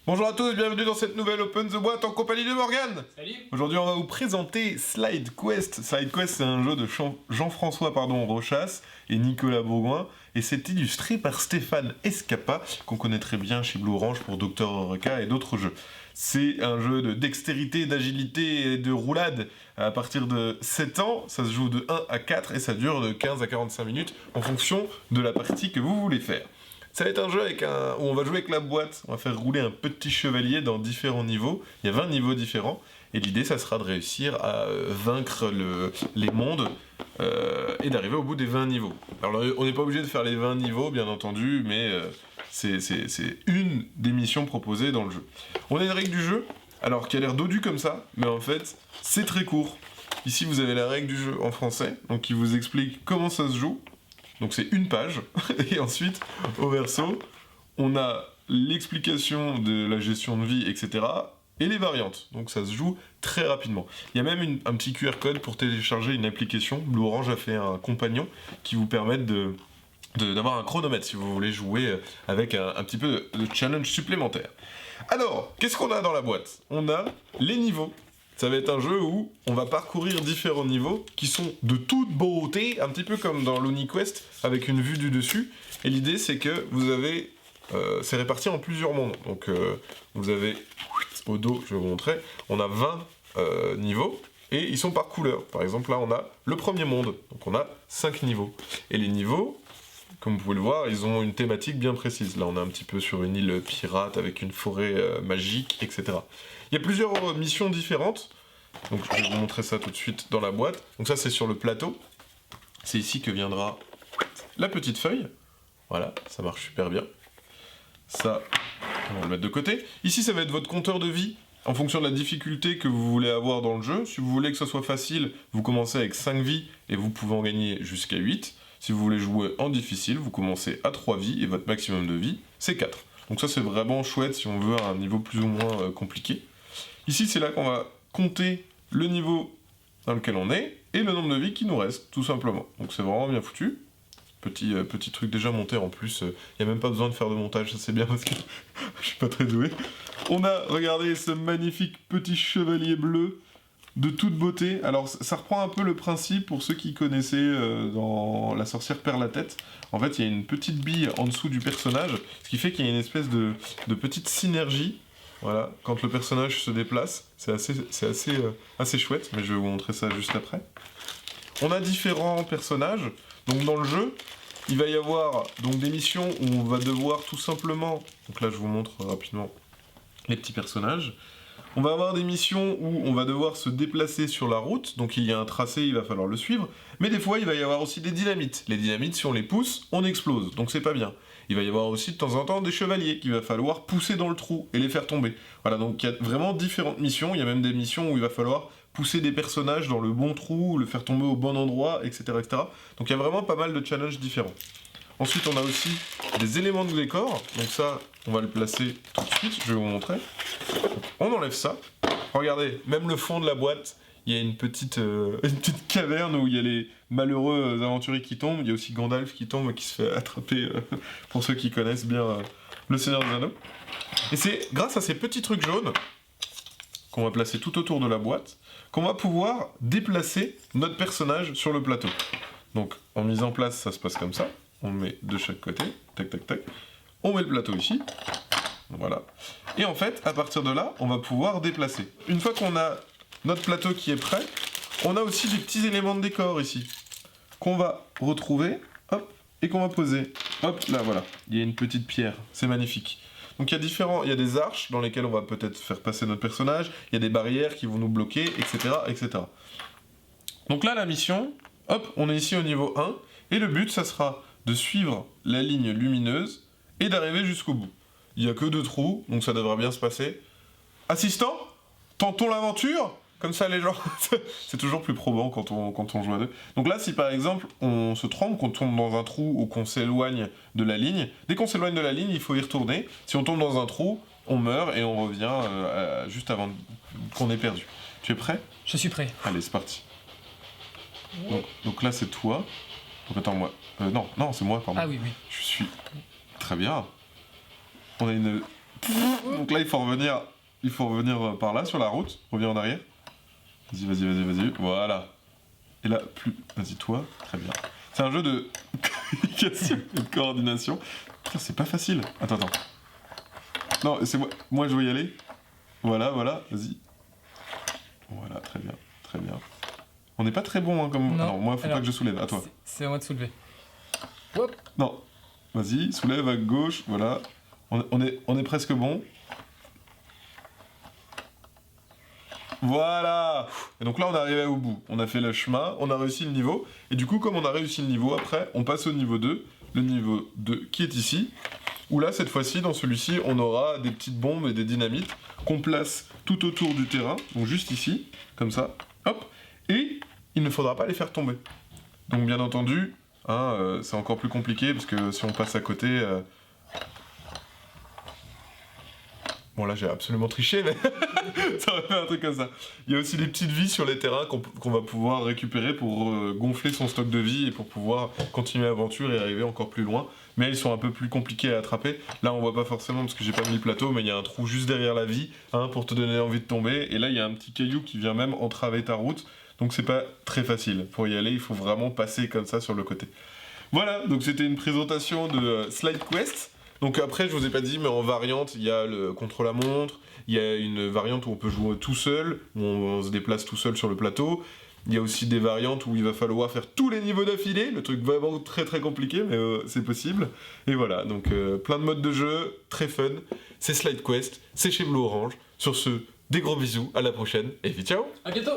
Bonjour à tous, bienvenue dans cette nouvelle Open the Boîte en compagnie de Morgane. Salut. Aujourd'hui on va vous présenter Slide Quest. Slide Quest c'est un jeu de Jean-François Rochas et Nicolas Bourgoin et c'est illustré par Stéphane Escapa qu'on connaît très bien chez Blue Orange pour Dr Eureka et d'autres jeux. C'est un jeu de dextérité, d'agilité et de roulade à partir de 7 ans. Ça se joue de 1 à 4 et ça dure de 15 à 45 minutes en fonction de la partie que vous voulez faire. Ça va être un jeu où on va jouer avec la boîte, on va faire rouler un petit chevalier dans différents niveaux, il y a 20 niveaux différents, et l'idée ça sera de réussir à vaincre les mondes et d'arriver au bout des 20 niveaux. Alors on n'est pas obligé de faire les 20 niveaux bien entendu, mais c'est une des missions proposées dans le jeu. On a une règle du jeu, alors qui a l'air dodue comme ça, mais en fait c'est très court. Ici vous avez la règle du jeu en français, donc qui vous explique comment ça se joue. Donc c'est une page, et ensuite, au verso, on a l'explication de la gestion de vie, etc., et les variantes. Donc ça se joue très rapidement. Il y a même un petit QR code pour télécharger une application. Blue Orange a fait un compagnon qui vous permet d'avoir un chronomètre si vous voulez jouer avec un petit peu de challenge supplémentaire. Alors, qu'est-ce qu'on a dans la boîte? On a les niveaux. Ça va être un jeu où on va parcourir différents niveaux qui sont de toute beauté, un petit peu comme dans l'UniQuest, avec une vue du dessus. Et l'idée, c'est que vous avez... c'est réparti en plusieurs mondes. Donc, vous avez... Au dos, je vais vous montrer. On a 20 niveaux, et ils sont par couleur. Par exemple, là, on a le premier monde. Donc, on a 5 niveaux. Et les niveaux, comme vous pouvez le voir, ils ont une thématique bien précise. Là, on est un petit peu sur une île pirate, avec une forêt magique, etc. Il y a plusieurs missions différentes, donc je vais vous montrer ça tout de suite dans la boîte. Donc ça c'est sur le plateau, c'est ici que viendra la petite feuille, voilà, ça marche super bien. Ça, on va le mettre de côté. Ici ça va être votre compteur de vie, en fonction de la difficulté que vous voulez avoir dans le jeu. Si vous voulez que ce soit facile, vous commencez avec 5 vies et vous pouvez en gagner jusqu'à 8. Si vous voulez jouer en difficile, vous commencez à 3 vies et votre maximum de vie c'est 4. Donc ça c'est vraiment chouette si on veut un niveau plus ou moins compliqué. Ici, c'est là qu'on va compter le niveau dans lequel on est et le nombre de vies qui nous reste, tout simplement. Donc c'est vraiment bien foutu. Petit truc déjà monté en plus, il n'y a même pas besoin de faire de montage, ça c'est bien parce que je suis pas très doué. On a, regardez, ce magnifique petit chevalier bleu de toute beauté. Alors ça reprend un peu le principe pour ceux qui connaissaient dans La sorcière perd la tête. En fait, il y a une petite bille en dessous du personnage, ce qui fait qu'il y a une espèce de petite synergie. Voilà, quand le personnage se déplace, c'est assez chouette, mais je vais vous montrer ça juste après. On a différents personnages, donc dans le jeu, il va y avoir donc des missions où on va devoir tout simplement, donc là je vous montre rapidement les petits personnages, on va avoir des missions où on va devoir se déplacer sur la route, donc il y a un tracé, il va falloir le suivre, mais des fois il va y avoir aussi des dynamites. Les dynamites, si on les pousse, on explose, donc c'est pas bien. Il va y avoir aussi de temps en temps des chevaliers qu'il va falloir pousser dans le trou et les faire tomber. Voilà, donc il y a vraiment différentes missions, il y a même des missions où il va falloir pousser des personnages dans le bon trou, le faire tomber au bon endroit, etc. etc. Donc il y a vraiment pas mal de challenges différents. Ensuite, on a aussi des éléments de décor, donc ça, on va le placer tout de suite, je vais vous montrer. Donc, on enlève ça. Regardez, même le fond de la boîte, il y a une petite caverne où il y a les malheureux aventuriers qui tombent. Il y a aussi Gandalf qui tombe, qui se fait attraper, pour ceux qui connaissent bien le Seigneur des Anneaux. Et c'est grâce à ces petits trucs jaunes, qu'on va placer tout autour de la boîte, qu'on va pouvoir déplacer notre personnage sur le plateau. Donc, en mise en place, ça se passe comme ça. On le met de chaque côté, tac tac tac. On met le plateau ici, voilà. Et en fait, à partir de là, on va pouvoir déplacer. Une fois qu'on a notre plateau qui est prêt, on a aussi des petits éléments de décor ici, qu'on va retrouver, hop, et qu'on va poser. Hop, là voilà, il y a une petite pierre, c'est magnifique. Donc il y a des arches dans lesquelles on va peut-être faire passer notre personnage, il y a des barrières qui vont nous bloquer, etc., etc. Donc là, la mission, hop, on est ici au niveau 1, et le but, ça sera de suivre la ligne lumineuse et d'arriver jusqu'au bout. Il n'y a que 2 trous, donc ça devrait bien se passer. Assistant, tentons l'aventure. Comme ça, les gens, c'est toujours plus probant quand on joue à 2. Donc là, si par exemple, on se trompe, qu'on tombe dans un trou ou qu'on s'éloigne de la ligne, dès qu'on s'éloigne de la ligne, il faut y retourner. Si on tombe dans un trou, on meurt et on revient juste avant qu'on ait perdu. Tu es prêt? Je suis prêt. Allez, c'est parti. Donc là, c'est toi. Donc attends, moi... non, c'est moi, pardon. Ah oui, oui. Je suis... Très bien. On a une Donc là, il faut revenir par là, sur la route. Reviens en arrière. Vas-y. Voilà. Et là, plus... Vas-y, toi. Très bien. C'est un jeu de communication et de coordination. Putain, c'est pas facile. Attends. Non, c'est moi. Moi, je veux y aller. Voilà, vas-y. Voilà, très bien. On n'est pas très bon, hein, comme... Non. Alors, moi, faut pas que je soulève. À toi. C'est à moi de soulever. Hop. Non. Vas-y, soulève à gauche. Voilà. On est presque bon. Voilà. Et donc là, on est arrivé au bout. On a fait le chemin, on a réussi le niveau. Et du coup, comme on a réussi le niveau, après, on passe au niveau 2. Le niveau 2 qui est ici. Où là, cette fois-ci, dans celui-ci, on aura des petites bombes et des dynamites qu'on place tout autour du terrain. Donc juste ici, comme ça. Hop. Et il ne faudra pas les faire tomber. Donc bien entendu, hein, c'est encore plus compliqué parce que si on passe à côté... Bon là j'ai absolument triché mais ça aurait fait un truc comme ça. Il y a aussi des petites vies sur les terrains qu'on va pouvoir récupérer pour gonfler son stock de vie et pour pouvoir continuer l'aventure et arriver encore plus loin. Mais elles sont un peu plus compliquées à attraper. Là on voit pas forcément parce que j'ai pas mis le plateau, mais il y a un trou juste derrière la vie hein, pour te donner envie de tomber. Et là il y a un petit caillou qui vient même entraver ta route. Donc c'est pas très facile. Pour y aller il faut vraiment passer comme ça sur le côté. Voilà, donc c'était une présentation de Slide Quest. Donc après, je vous ai pas dit, mais en variante, il y a le contre-la-montre, il y a une variante où on peut jouer tout seul, où on se déplace tout seul sur le plateau. Il y a aussi des variantes où il va falloir faire tous les niveaux d'affilée, le truc vraiment très très compliqué, mais c'est possible. Et voilà, donc plein de modes de jeu, très fun. C'est Slide Quest, c'est chez Blue Orange. Sur ce, des gros bisous, à la prochaine, et puis ciao! À bientôt!